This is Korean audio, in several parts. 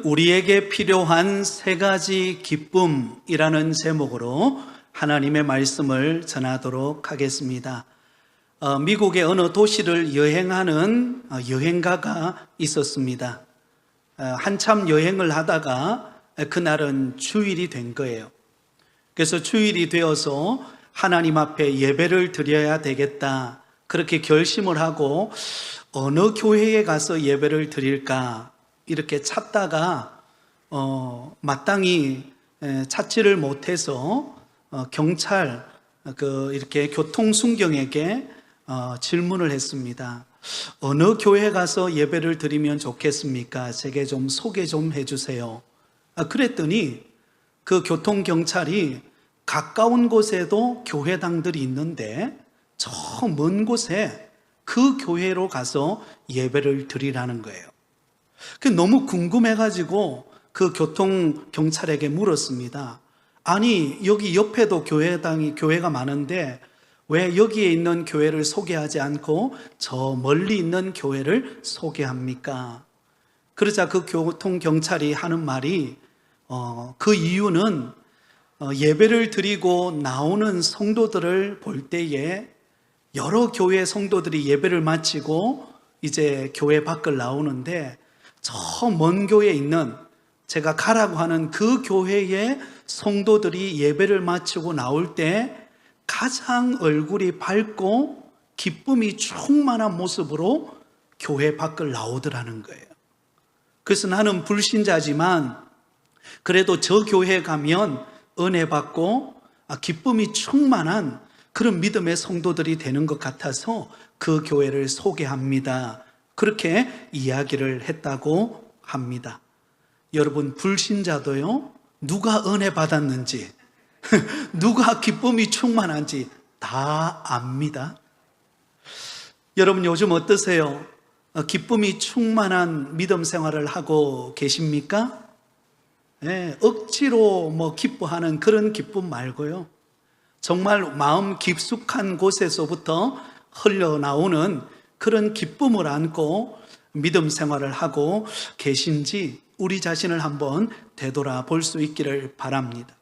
우리에게 필요한 세 가지 기쁨이라는 제목으로 하나님의 말씀을 전하도록 하겠습니다. 미국의 어느 도시를 여행하는 여행가가 있었습니다. 한참 여행을 하다가 그날은 주일이 된 거예요. 그래서 주일이 되어서 하나님 앞에 예배를 드려야 되겠다, 그렇게 결심을 하고 어느 교회에 가서 예배를 드릴까 이렇게 찾다가 마땅히 찾지를 못해서 경찰 이렇게 교통순경에게 질문을 했습니다. 어느 교회 가서 예배를 드리면 좋겠습니까? 제게 좀 소개 좀 해주세요. 그랬더니 그 교통경찰이 가까운 곳에도 교회당들이 있는데 저 먼 곳에 그 교회로 가서 예배를 드리라는 거예요. 너무 궁금해가지고 그 교통경찰에게 물었습니다. 아니, 여기 옆에도 교회가 많은데 왜 여기에 있는 교회를 소개하지 않고 저 멀리 있는 교회를 소개합니까? 그러자 그 교통경찰이 하는 말이 그 이유는 예배를 드리고 나오는 성도들을 볼 때에 여러 교회 성도들이 예배를 마치고 이제 교회 밖을 나오는데 저 먼 교회에 있는 제가 가라고 하는 그 교회의 성도들이 예배를 마치고 나올 때 가장 얼굴이 밝고 기쁨이 충만한 모습으로 교회 밖을 나오더라는 거예요. 그래서 나는 불신자지만 그래도 저 교회에 가면 은혜 받고 기쁨이 충만한 그런 믿음의 성도들이 되는 것 같아서 그 교회를 소개합니다. 그렇게 이야기를 했다고 합니다. 여러분, 불신자도요, 누가 은혜 받았는지 누가 기쁨이 충만한지 다 압니다. 여러분, 요즘 어떠세요? 기쁨이 충만한 믿음 생활을 하고 계십니까? 네, 억지로 기뻐하는 그런 기쁨 말고요, 정말 마음 깊숙한 곳에서부터 흘러나오는 그런 기쁨을 안고 믿음 생활을 하고 계신지 우리 자신을 한번 되돌아볼 수 있기를 바랍니다.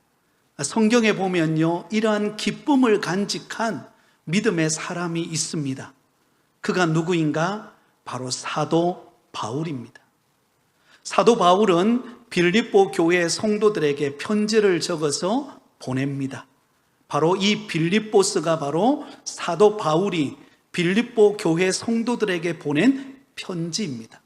성경에 보면요, 이러한 기쁨을 간직한 믿음의 사람이 있습니다. 그가 누구인가? 바로 사도 바울입니다. 사도 바울은 빌립보 교회 성도들에게 편지를 적어서 보냅니다. 바로 이 빌립보서가 바로 사도 바울이 빌립보 교회 성도들에게 보낸 편지입니다.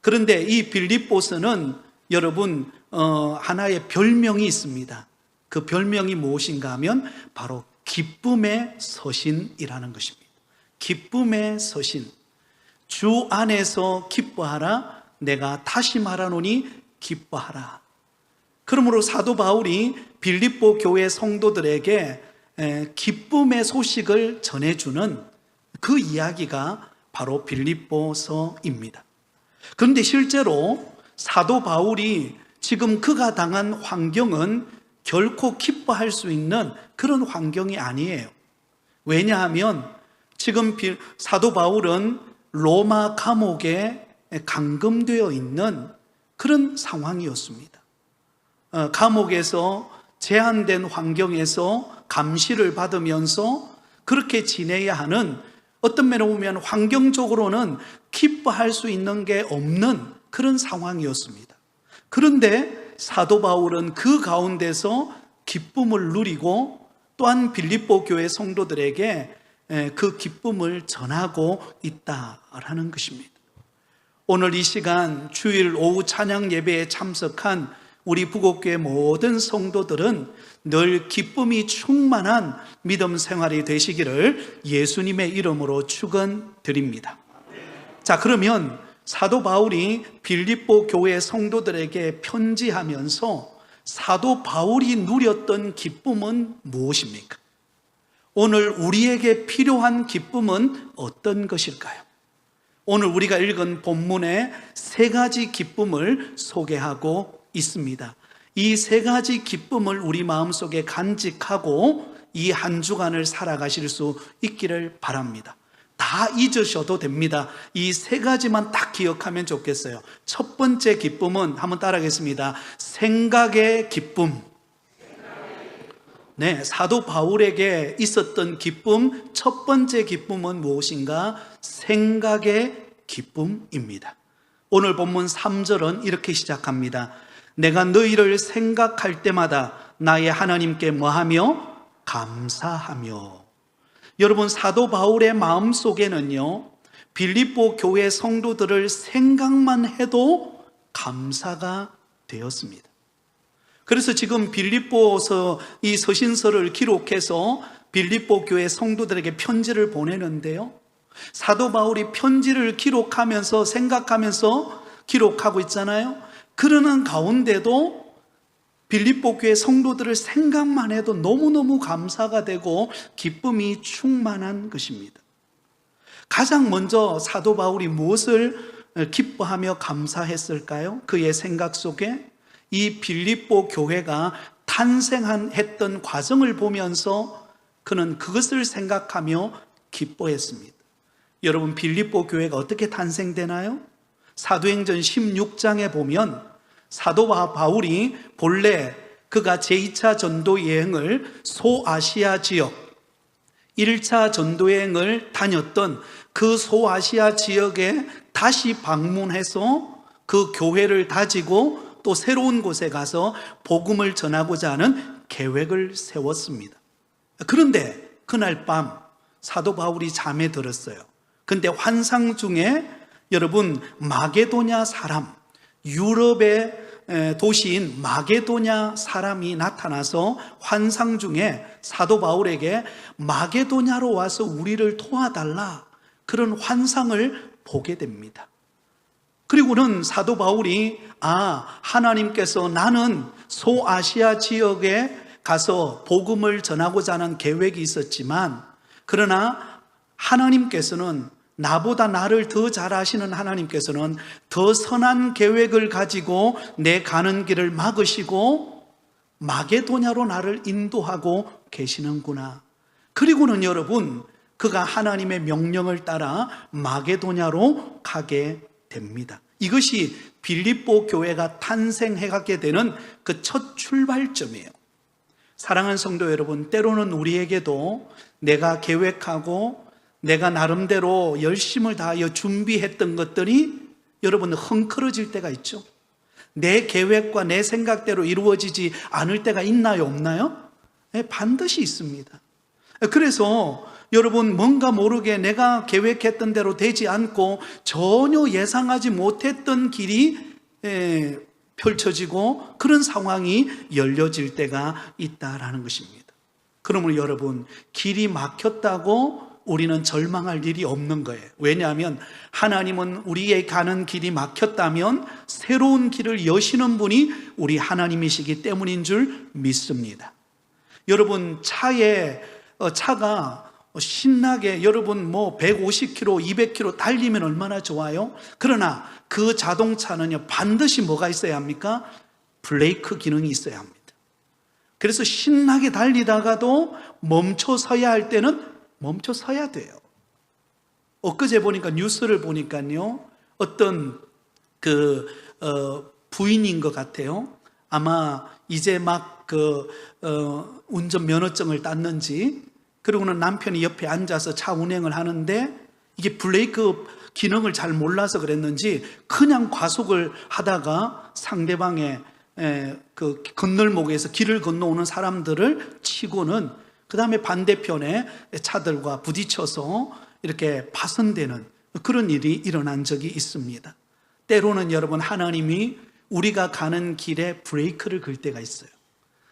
그런데 이 빌립보서는 여러분 하나의 별명이 있습니다. 그 별명이 무엇인가 하면 바로 기쁨의 서신이라는 것입니다. 기쁨의 서신. 주 안에서 기뻐하라. 내가 다시 말하노니 기뻐하라. 그러므로 사도 바울이 빌립보 교회 성도들에게 기쁨의 소식을 전해주는 그 이야기가 바로 빌립보서입니다. 그런데 실제로 사도 바울이 지금 그가 당한 환경은 결코 기뻐할 수 있는 그런 환경이 아니에요. 왜냐하면 지금 사도 바울은 로마 감옥에 감금되어 있는 그런 상황이었습니다. 감옥에서 제한된 환경에서 감시를 받으면서 그렇게 지내야 하는, 어떤 면에 보면 환경적으로는 기뻐할 수 있는 게 없는 그런 상황이었습니다. 그런데 사도 바울은 그 가운데서 기쁨을 누리고 또한 빌립보 교회 성도들에게 그 기쁨을 전하고 있다라는 것입니다. 오늘 이 시간 주일 오후 찬양 예배에 참석한 우리 부곡교회 모든 성도들은 늘 기쁨이 충만한 믿음 생활이 되시기를 예수님의 이름으로 축원드립니다. 자, 그러면 사도 바울이 빌립보 교회 성도들에게 편지하면서 사도 바울이 누렸던 기쁨은 무엇입니까? 오늘 우리에게 필요한 기쁨은 어떤 것일까요? 오늘 우리가 읽은 본문의 세 가지 기쁨을 소개하고 있습니다. 이 세 가지 기쁨을 우리 마음속에 간직하고 이 한 주간을 살아가실 수 있기를 바랍니다. 다 다 잊으셔도 됩니다. 이 세 가지만 딱 기억하면 좋겠어요. 첫 번째 기쁨은 한번 따라하겠습니다. 생각의 기쁨. 네, 사도 바울에게 있었던 기쁨, 첫 번째 기쁨은 무엇인가? 생각의 기쁨입니다. 오늘 본문 3절은 이렇게 시작합니다. 내가 너희를 생각할 때마다 나의 하나님께 뭐하며? 감사하며. 여러분, 사도 바울의 마음속에는요, 빌립보 교회 성도들을 생각만 해도 감사가 되었습니다. 그래서 지금 빌립보서 이 서신서를 기록해서 빌립보 교회 성도들에게 편지를 보내는데요, 사도 바울이 편지를 기록하면서 생각하면서 기록하고 있잖아요. 그러는 가운데도 빌립보 교회 성도들을 생각만 해도 너무너무 감사가 되고 기쁨이 충만한 것입니다. 가장 먼저 사도 바울이 무엇을 기뻐하며 감사했을까요? 그의 생각 속에 이 빌립보 교회가 탄생했던 과정을 보면서 그는 그것을 생각하며 기뻐했습니다. 여러분, 빌립보 교회가 어떻게 탄생되나요? 사도행전 16장에 보면 사도 바울이 본래 그가 제2차 전도 여행을 소아시아 지역, 1차 전도 여행을 다녔던 그 소아시아 지역에 다시 방문해서 그 교회를 다지고 또 새로운 곳에 가서 복음을 전하고자 하는 계획을 세웠습니다. 그런데 그날 밤 사도 바울이 잠에 들었어요. 근데 환상 중에 여러분, 마게도냐 사람, 유럽의 도시인 마게도냐 사람이 나타나서 환상 중에 사도 바울에게 마게도냐로 와서 우리를 도와달라, 그런 환상을 보게 됩니다. 그리고는 사도 바울이 하나님께서 나는 소아시아 지역에 가서 복음을 전하고자 하는 계획이 있었지만, 그러나 하나님께서는, 나보다 나를 더 잘 아시는 하나님께서는 더 선한 계획을 가지고 내 가는 길을 막으시고 마게도냐로 나를 인도하고 계시는구나. 그리고는 여러분, 그가 하나님의 명령을 따라 마게도냐로 가게 됩니다. 이것이 빌립보 교회가 탄생해가게 되는 그 첫 출발점이에요. 사랑하는 성도 여러분, 때로는 우리에게도 내가 계획하고 내가 나름대로 열심을 다하여 준비했던 것들이 여러분 헝클어질 때가 있죠. 내 계획과 내 생각대로 이루어지지 않을 때가 있나요, 없나요? 네, 반드시 있습니다. 그래서 여러분, 뭔가 모르게 내가 계획했던 대로 되지 않고 전혀 예상하지 못했던 길이 펼쳐지고 그런 상황이 열려질 때가 있다라는 것입니다. 그러므로 여러분, 길이 막혔다고 우리는 절망할 일이 없는 거예요. 왜냐하면 하나님은 우리의 가는 길이 막혔다면 새로운 길을 여시는 분이 우리 하나님이시기 때문인 줄 믿습니다. 여러분, 차가 신나게 여러분 150km, 200km 달리면 얼마나 좋아요? 그러나 그 자동차는요, 반드시 뭐가 있어야 합니까? 브레이크 기능이 있어야 합니다. 그래서 신나게 달리다가도 멈춰 서야 할 때는 멈춰 서야 돼요. 엊그제 보니까 뉴스를 보니까요, 어떤 부인인 것 같아요. 아마 이제 막 운전 면허증을 땄는지, 그리고는 남편이 옆에 앉아서 차 운행을 하는데 이게 브레이크 기능을 잘 몰라서 그랬는지 그냥 과속을 하다가 상대방의 그 건널목에서 길을 건너오는 사람들을 치고는 그 다음에 반대편에 차들과 부딪혀서 이렇게 파손되는 그런 일이 일어난 적이 있습니다. 때로는 여러분, 하나님이 우리가 가는 길에 브레이크를 걸 때가 있어요.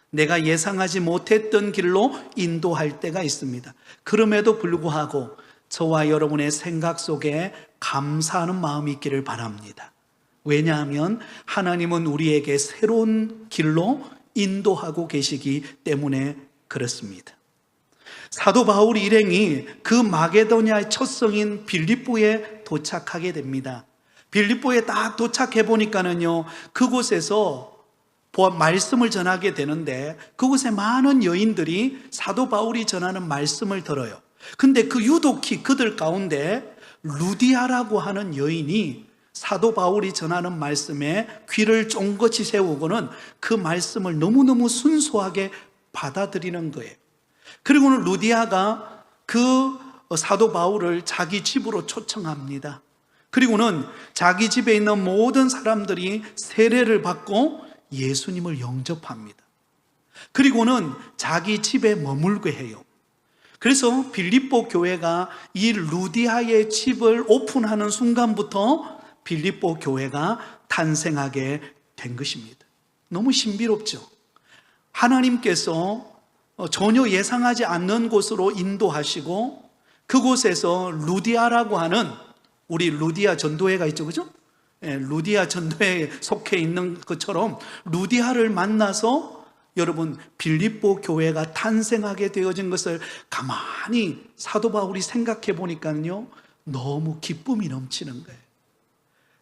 내가 예상하지 못했던 길로 인도할 때가 있습니다. 그럼에도 불구하고 저와 여러분의 생각 속에 감사하는 마음이 있기를 바랍니다. 왜냐하면 하나님은 우리에게 새로운 길로 인도하고 계시기 때문에 그렇습니다. 사도 바울 일행이 그 마게도냐의 첫 성인 빌립보에 도착하게 됩니다. 빌립보에 딱 도착해 보니까는요, 그곳에서 말씀을 전하게 되는데 그곳에 많은 여인들이 사도 바울이 전하는 말씀을 들어요. 근데 그 유독히 그들 가운데 루디아라고 하는 여인이 사도 바울이 전하는 말씀에 귀를 쫑긋이 세우고는 그 말씀을 너무너무 순수하게 받아들이는 거예요. 그리고는 루디아가 그 사도 바울을 자기 집으로 초청합니다. 그리고는 자기 집에 있는 모든 사람들이 세례를 받고 예수님을 영접합니다. 그리고는 자기 집에 머물게 해요. 그래서 빌립보 교회가 이 루디아의 집을 오픈하는 순간부터 빌립보 교회가 탄생하게 된 것입니다. 너무 신비롭죠? 하나님께서 전혀 예상하지 않는 곳으로 인도하시고 그곳에서 루디아라고 하는, 우리 루디아 전도회가 있죠, 그죠? 루디아 전도회에 속해 있는 것처럼 루디아를 만나서 여러분 빌립보 교회가 탄생하게 되어진 것을 가만히 사도 바울이 생각해 보니까요, 너무 기쁨이 넘치는 거예요.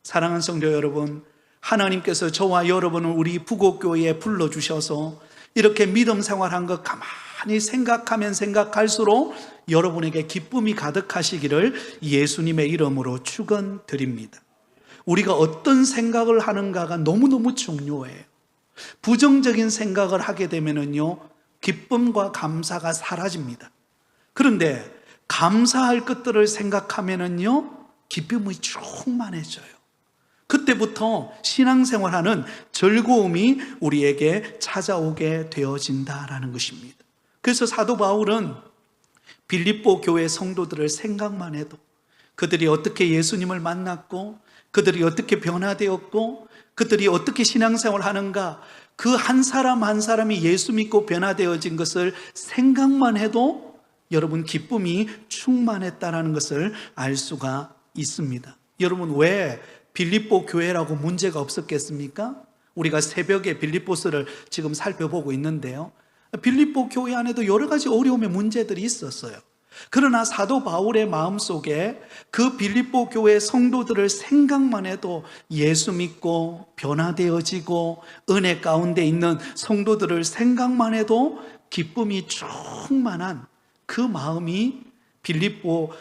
사랑하는 성도 여러분, 하나님께서 저와 여러분을 우리 부곡교회에 불러주셔서 이렇게 믿음 생활한 것 가만히 생각하면 생각할수록 여러분에게 기쁨이 가득하시기를 예수님의 이름으로 축원드립니다. 우리가 어떤 생각을 하는가가 너무너무 중요해요. 부정적인 생각을 하게 되면요, 기쁨과 감사가 사라집니다. 그런데 감사할 것들을 생각하면요, 기쁨이 충만해져요. 그때부터 신앙생활하는 즐거움이 우리에게 찾아오게 되어진다라는 것입니다. 그래서 사도 바울은 빌립보 교회 성도들을 생각만 해도, 그들이 어떻게 예수님을 만났고 그들이 어떻게 변화되었고 그들이 어떻게 신앙생활을 하는가, 그 한 사람 한 사람이 예수 믿고 변화되어진 것을 생각만 해도 여러분 기쁨이 충만했다는 것을 알 수가 있습니다. 여러분, 왜 빌립보 교회라고 문제가 없었겠습니까? 우리가 새벽에 빌립보서를 지금 살펴보고 있는데요, 빌립보 교회 안에도 여러 가지 어려움의 문제들이 있었어요. 그러나 사도 바울의 마음속에 그 빌립보 교회 성도들을 생각만 해도 예수 믿고 변화되어지고 은혜 가운데 있는 성도들을 생각만 해도 기쁨이 충만한 그 마음이 빌립보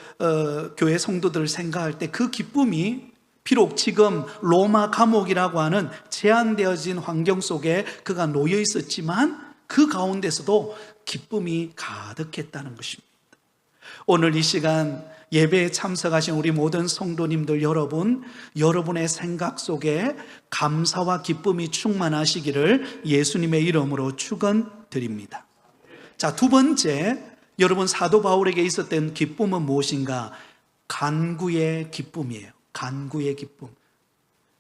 교회 성도들을 생각할 때 그 기쁨이, 비록 지금 로마 감옥이라고 하는 제한되어진 환경 속에 그가 놓여 있었지만 그 가운데서도 기쁨이 가득했다는 것입니다. 오늘 이 시간 예배에 참석하신 우리 모든 성도님들 여러분, 여러분의 생각 속에 감사와 기쁨이 충만하시기를 예수님의 이름으로 축원드립니다. 자, 두 번째, 여러분 사도 바울에게 있었던 기쁨은 무엇인가? 간구의 기쁨이에요. 간구의 기쁨,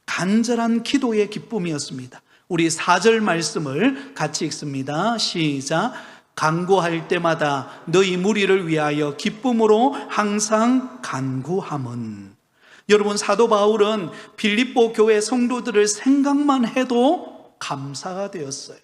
간절한 기도의 기쁨이었습니다. 우리 4절 말씀을 같이 읽습니다. 시작. 간구할 때마다 너희 무리를 위하여 기쁨으로 항상 간구함은. 여러분, 사도 바울은 빌립보 교회 성도들을 생각만 해도 감사가 되었어요.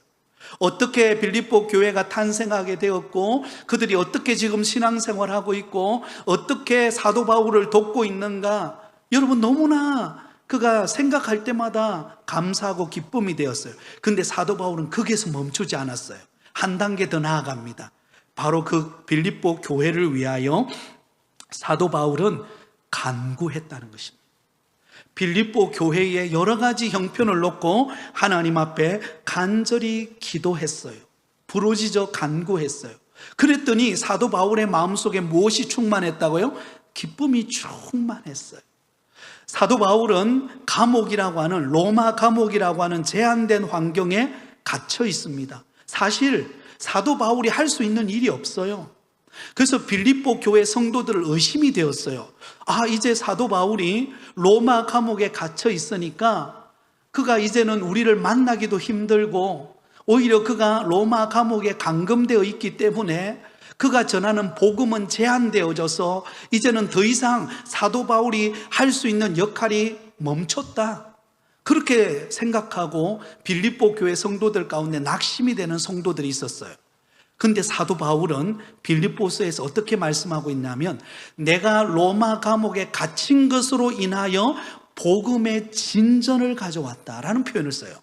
어떻게 빌립보 교회가 탄생하게 되었고 그들이 어떻게 지금 신앙생활하고 있고 어떻게 사도 바울을 돕고 있는가, 여러분 너무나 그가 생각할 때마다 감사하고 기쁨이 되었어요. 근데 사도 바울은 거기에서 멈추지 않았어요. 한 단계 더 나아갑니다. 바로 그 빌립보 교회를 위하여 사도 바울은 간구했다는 것입니다. 빌립보 교회의 여러 가지 형편을 놓고 하나님 앞에 간절히 기도했어요. 부르짖어 간구했어요. 그랬더니 사도 바울의 마음속에 무엇이 충만했다고요? 기쁨이 충만했어요. 사도 바울은 감옥이라고 하는, 로마 감옥이라고 하는 제한된 환경에 갇혀 있습니다. 사실 사도 바울이 할 수 있는 일이 없어요. 그래서 빌립보 교회 성도들을 의심이 되었어요. 아, 이제 사도 바울이 로마 감옥에 갇혀 있으니까 그가 이제는 우리를 만나기도 힘들고 오히려 그가 로마 감옥에 감금되어 있기 때문에 그가 전하는 복음은 제한되어져서 이제는 더 이상 사도 바울이 할 수 있는 역할이 멈췄다, 그렇게 생각하고 빌립보 교회 성도들 가운데 낙심이 되는 성도들이 있었어요. 근데 사도 바울은 빌립보서에서 어떻게 말씀하고 있냐면, 내가 로마 감옥에 갇힌 것으로 인하여 복음의 진전을 가져왔다라는 표현을 써요.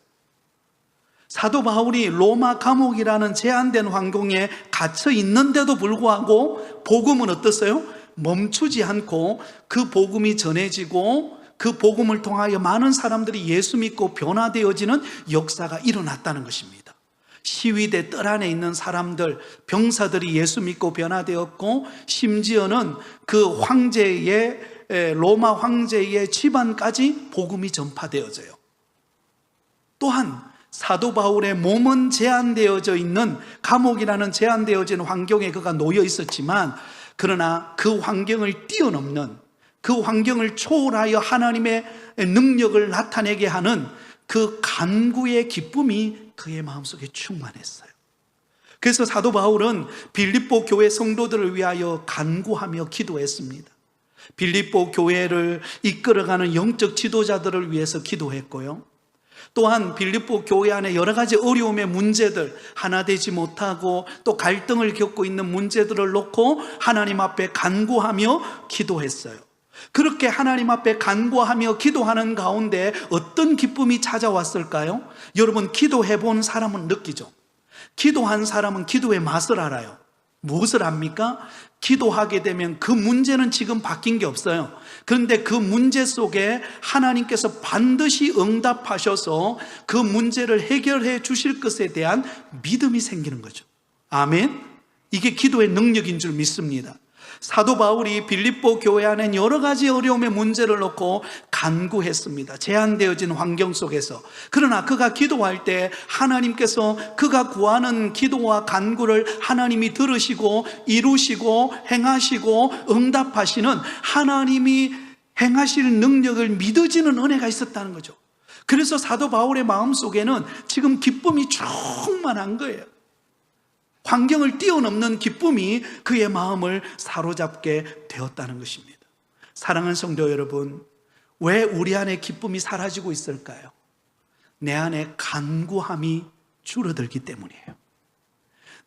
사도 바울이 로마 감옥이라는 제한된 환경에 갇혀 있는데도 불구하고 복음은 어떻어요? 멈추지 않고 그 복음이 전해지고 그 복음을 통하여 많은 사람들이 예수 믿고 변화되어지는 역사가 일어났다는 것입니다. 시위대 뜰 안에 있는 사람들, 병사들이 예수 믿고 변화되었고, 심지어는 그 로마 황제의 집안까지 복음이 전파되어져요. 또한 사도 바울의 몸은 제한되어져 있는, 감옥이라는 제한되어진 환경에 그가 놓여 있었지만, 그러나 그 환경을 뛰어넘는, 그 환경을 초월하여 하나님의 능력을 나타내게 하는 그 간구의 기쁨이 그의 마음속에 충만했어요. 그래서 사도 바울은 빌립보 교회 성도들을 위하여 간구하며 기도했습니다. 빌립보 교회를 이끌어가는 영적 지도자들을 위해서 기도했고요. 또한 빌립보 교회 안에 여러 가지 어려움의 문제들, 하나 되지 못하고 또 갈등을 겪고 있는 문제들을 놓고 하나님 앞에 간구하며 기도했어요. 그렇게 하나님 앞에 간구하며 기도하는 가운데 어떤 기쁨이 찾아왔을까요? 여러분, 기도해 본 사람은 느끼죠. 기도한 사람은 기도의 맛을 알아요. 무엇을 압니까? 기도하게 되면 그 문제는 지금 바뀐 게 없어요. 그런데 그 문제 속에 하나님께서 반드시 응답하셔서 그 문제를 해결해 주실 것에 대한 믿음이 생기는 거죠. 아멘. 이게 기도의 능력인 줄 믿습니다. 사도 바울이 빌립보 교회 안에 여러 가지 어려움의 문제를 놓고 간구했습니다. 제한되어진 환경 속에서. 그러나 그가 기도할 때 하나님께서 그가 구하는 기도와 간구를 하나님이 들으시고 이루시고 행하시고 응답하시는, 하나님이 행하실 능력을 믿어지는 은혜가 있었다는 거죠. 그래서 사도 바울의 마음속에는 지금 기쁨이 충만한 거예요. 환경을 뛰어넘는 기쁨이 그의 마음을 사로잡게 되었다는 것입니다. 사랑하는 성도 여러분, 왜 우리 안에 기쁨이 사라지고 있을까요? 내 안에 간구함이 줄어들기 때문이에요.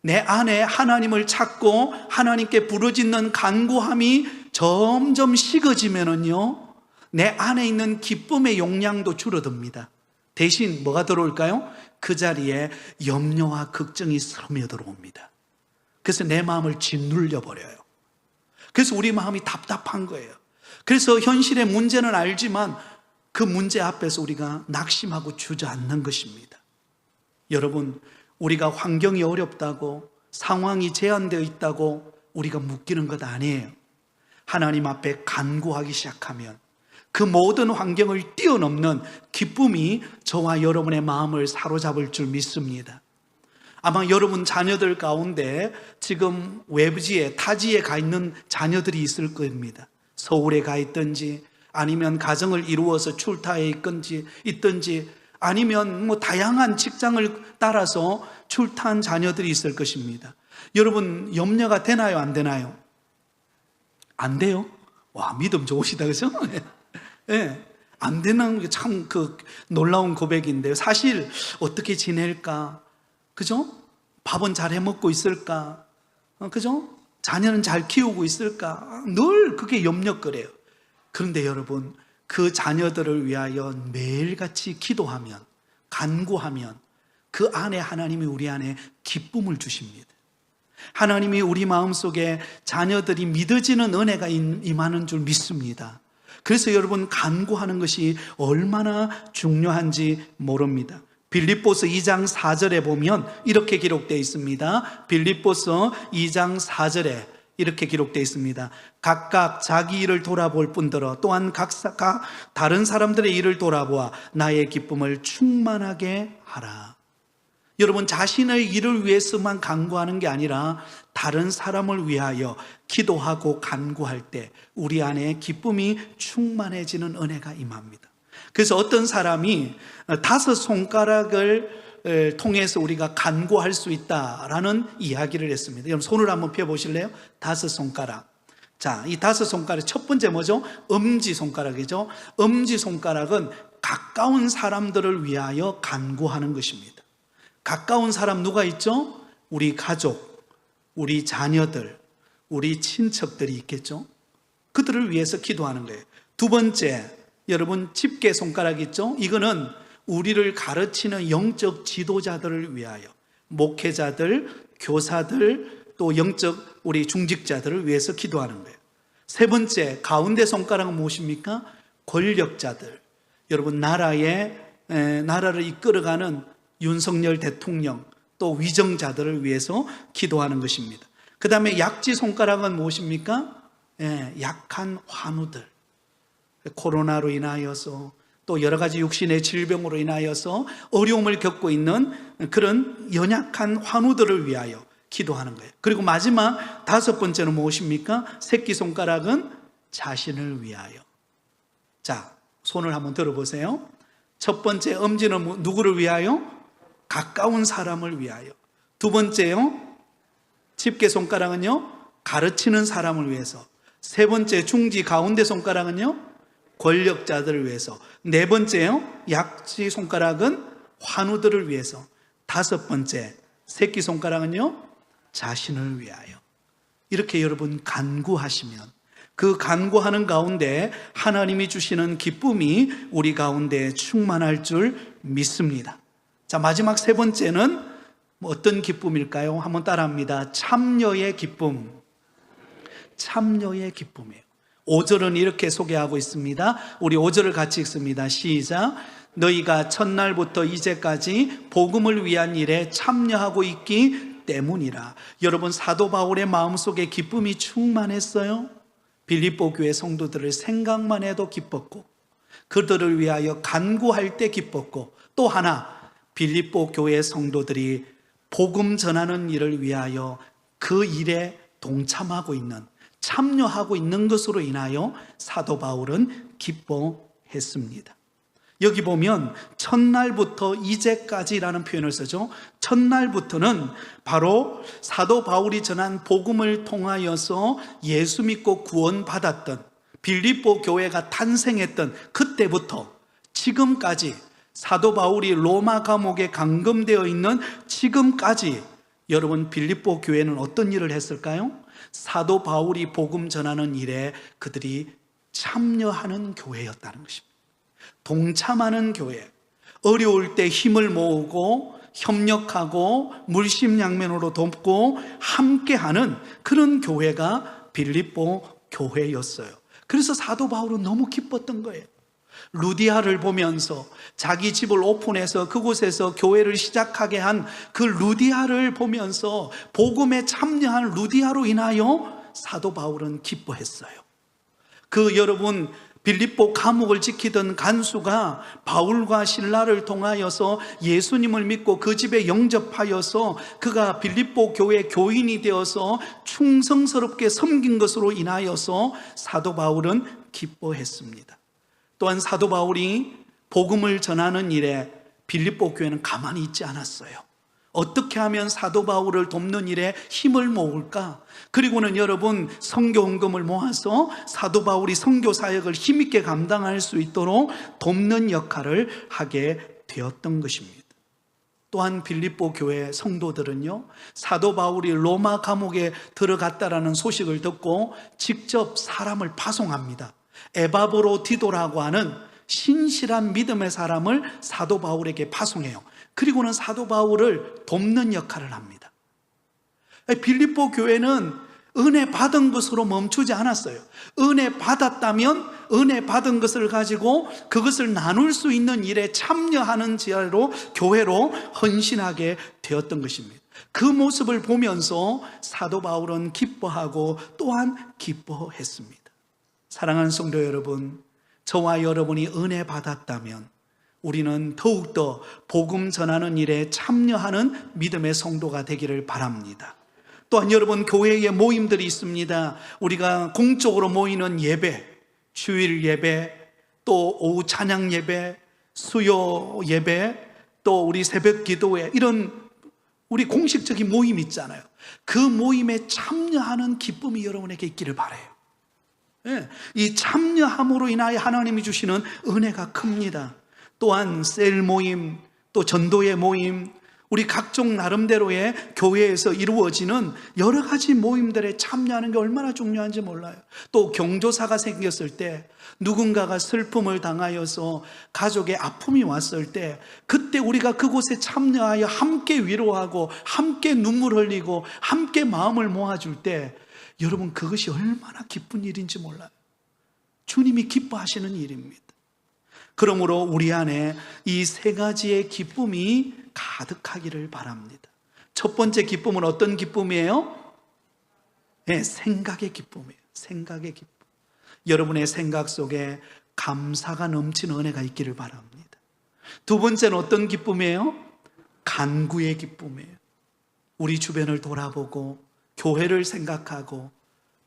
내 안에 하나님을 찾고 하나님께 부르짖는 간구함이 점점 식어지면은요, 내 안에 있는 기쁨의 용량도 줄어듭니다. 대신 뭐가 들어올까요? 그 자리에 염려와 걱정이 스며들어옵니다. 그래서 내 마음을 짓눌려 버려요. 그래서 우리 마음이 답답한 거예요. 그래서 현실의 문제는 알지만 그 문제 앞에서 우리가 낙심하고 주저앉는 것입니다. 여러분, 우리가 환경이 어렵다고, 상황이 제한되어 있다고 우리가 묶이는 것 아니에요. 하나님 앞에 간구하기 시작하면 그 모든 환경을 뛰어넘는 기쁨이 저와 여러분의 마음을 사로잡을 줄 믿습니다. 아마 여러분 자녀들 가운데 지금 외부지에, 타지에 가 있는 자녀들이 있을 겁니다. 서울에 가 있든지, 아니면 가정을 이루어서 출타에 있든지, 아니면 다양한 직장을 따라서 출타한 자녀들이 있을 것입니다. 여러분, 염려가 되나요, 안 되나요? 안 돼요? 와, 믿음 좋으시다, 그죠? 네, 안 되는 게 참 놀라운 고백인데요. 사실 어떻게 지낼까? 그죠? 밥은 잘 해먹고 있을까? 그죠? 자녀는 잘 키우고 있을까? 늘 그게 염려거려요. 그런데 여러분, 그 자녀들을 위하여 매일같이 기도하면, 간구하면 그 안에 하나님이 우리 안에 기쁨을 주십니다. 하나님이 우리 마음속에 자녀들이 믿어지는 은혜가 임하는 줄 믿습니다. 그래서 여러분, 간구하는 것이 얼마나 중요한지 모릅니다. 빌립보서 2장 4절에 보면 이렇게 기록되어 있습니다. 빌립보서 2장 4절에 이렇게 기록되어 있습니다. 각각 자기 일을 돌아볼 뿐더러 또한 각각 다른 사람들의 일을 돌아보아 나의 기쁨을 충만하게 하라. 여러분, 자신의 일을 위해서만 간구하는 게 아니라 다른 사람을 위하여 기도하고 간구할 때 우리 안에 기쁨이 충만해지는 은혜가 임합니다. 그래서 어떤 사람이 5 손가락을 통해서 우리가 간구할 수 있다라는 이야기를 했습니다. 여러분, 손을 한번 펴보실래요? 5 손가락. 자, 이 5 손가락 첫 번째 뭐죠? 엄지손가락이죠. 엄지손가락은 가까운 사람들을 위하여 간구하는 것입니다. 가까운 사람 누가 있죠? 우리 가족, 우리 자녀들, 우리 친척들이 있겠죠? 그들을 위해서 기도하는 거예요. 두 번째, 여러분 집게 손가락 있죠? 이거는 우리를 가르치는 영적 지도자들을 위하여, 목회자들, 교사들, 또 영적 우리 중직자들을 위해서 기도하는 거예요. 세 번째, 가운데 손가락은 무엇입니까? 권력자들. 여러분, 나라를 이끌어가는 윤석열 대통령, 또 위정자들을 위해서 기도하는 것입니다. 그 다음에 약지 손가락은 무엇입니까? 약한 환우들. 코로나로 인하여서 또 여러 가지 육신의 질병으로 인하여서 어려움을 겪고 있는 그런 연약한 환우들을 위하여 기도하는 거예요. 그리고 마지막 다섯 번째는 무엇입니까? 새끼손가락은 자신을 위하여. 자, 손을 한번 들어보세요. 첫 번째 엄지는 누구를 위하여? 가까운 사람을 위하여. 두 번째요, 집게손가락은요, 가르치는 사람을 위해서. 세 번째 중지 가운데 손가락은요, 권력자들을 위해서. 네 번째요, 약지 손가락은 환우들을 위해서. 다섯 번째 새끼손가락은요, 자신을 위하여. 이렇게 여러분 간구하시면 그 간구하는 가운데 하나님이 주시는 기쁨이 우리 가운데 충만할 줄 믿습니다. 자, 마지막 세 번째는 어떤 기쁨일까요? 한번 따라합니다. 참여의 기쁨. 참여의 기쁨이에요. 5절은 이렇게 소개하고 있습니다. 우리 5절을 같이 읽습니다. 시작. 너희가 첫날부터 이제까지 복음을 위한 일에 참여하고 있기 때문이라. 여러분, 사도 바울의 마음속에 기쁨이 충만했어요. 빌립보 교회 성도들을 생각만 해도 기뻤고, 그들을 위하여 간구할 때 기뻤고, 또 하나 빌립보 교회 성도들이 복음 전하는 일을 위하여 그 일에 동참하고 있는, 참여하고 있는 것으로 인하여 사도 바울은 기뻐했습니다. 여기 보면 첫날부터 이제까지라는 표현을 쓰죠. 첫날부터는 바로 사도 바울이 전한 복음을 통하여서 예수 믿고 구원받았던 빌립보 교회가 탄생했던 그때부터 지금까지, 사도 바울이 로마 감옥에 감금되어 있는 지금까지 여러분, 빌립보 교회는 어떤 일을 했을까요? 사도 바울이 복음 전하는 일에 그들이 참여하는 교회였다는 것입니다. 동참하는 교회, 어려울 때 힘을 모으고 협력하고 물심양면으로 돕고 함께하는 그런 교회가 빌립보 교회였어요. 그래서 사도 바울은 너무 기뻤던 거예요. 루디아를 보면서 자기 집을 오픈해서 그곳에서 교회를 시작하게 한 그 루디아를 보면서 복음에 참여한 루디아로 인하여 사도 바울은 기뻐했어요. 여러분, 빌립보 감옥을 지키던 간수가 바울과 실라를 통하여서 예수님을 믿고 그 집에 영접하여서 그가 빌립보 교회 교인이 되어서 충성스럽게 섬긴 것으로 인하여서 사도 바울은 기뻐했습니다. 또한 사도 바울이 복음을 전하는 일에 빌립보 교회는 가만히 있지 않았어요. 어떻게 하면 사도 바울을 돕는 일에 힘을 모을까? 그리고는 여러분, 선교 헌금을 모아서 사도 바울이 선교 사역을 힘있게 감당할 수 있도록 돕는 역할을 하게 되었던 것입니다. 또한 빌립보 교회 성도들은요, 사도 바울이 로마 감옥에 들어갔다라는 소식을 듣고 직접 사람을 파송합니다. 에바브로디도라고 하는 신실한 믿음의 사람을 사도 바울에게 파송해요. 그리고는 사도 바울을 돕는 역할을 합니다. 빌립보 교회는 은혜 받은 것으로 멈추지 않았어요. 은혜 받았다면 은혜 받은 것을 가지고 그것을 나눌 수 있는 일에 참여하는 교회로 헌신하게 되었던 것입니다. 그 모습을 보면서 사도 바울은 기뻐하고 또한 기뻐했습니다. 사랑하는 성도 여러분, 저와 여러분이 은혜 받았다면 우리는 더욱더 복음 전하는 일에 참여하는 믿음의 성도가 되기를 바랍니다. 또한 여러분, 교회에 모임들이 있습니다. 우리가 공적으로 모이는 예배, 주일 예배, 또 오후 찬양 예배, 수요 예배, 또 우리 새벽 기도회, 이런 우리 공식적인 모임이 있잖아요. 그 모임에 참여하는 기쁨이 여러분에게 있기를 바라요. 이 참여함으로 인하여 하나님이 주시는 은혜가 큽니다. 또한 셀 모임, 또 전도의 모임, 우리 각종 나름대로의 교회에서 이루어지는 여러 가지 모임들에 참여하는 게 얼마나 중요한지 몰라요. 또 경조사가 생겼을 때, 누군가가 슬픔을 당하여서 가족의 아픔이 왔을 때, 그때 우리가 그곳에 참여하여 함께 위로하고 함께 눈물 흘리고 함께 마음을 모아줄 때, 여러분 그것이 얼마나 기쁜 일인지 몰라요. 주님이 기뻐하시는 일입니다. 그러므로 우리 안에 이 세 가지의 기쁨이 가득하기를 바랍니다. 첫 번째 기쁨은 어떤 기쁨이에요? 네, 생각의 기쁨이에요. 생각의 기쁨. 여러분의 생각 속에 감사가 넘치는 은혜가 있기를 바랍니다. 두 번째는 어떤 기쁨이에요? 간구의 기쁨이에요. 우리 주변을 돌아보고 교회를 생각하고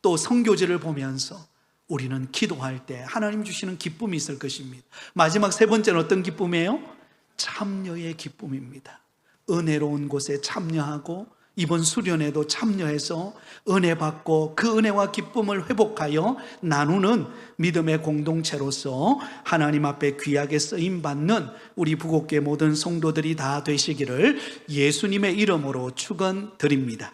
또 선교지를 보면서 우리는 기도할 때 하나님 주시는 기쁨이 있을 것입니다. 마지막 세 번째는 어떤 기쁨이에요? 참여의 기쁨입니다. 은혜로운 곳에 참여하고 이번 수련회도 참여해서 은혜 받고 그 은혜와 기쁨을 회복하여 나누는 믿음의 공동체로서 하나님 앞에 귀하게 쓰임받는 우리 부곡교회 모든 성도들이 다 되시기를 예수님의 이름으로 축원드립니다.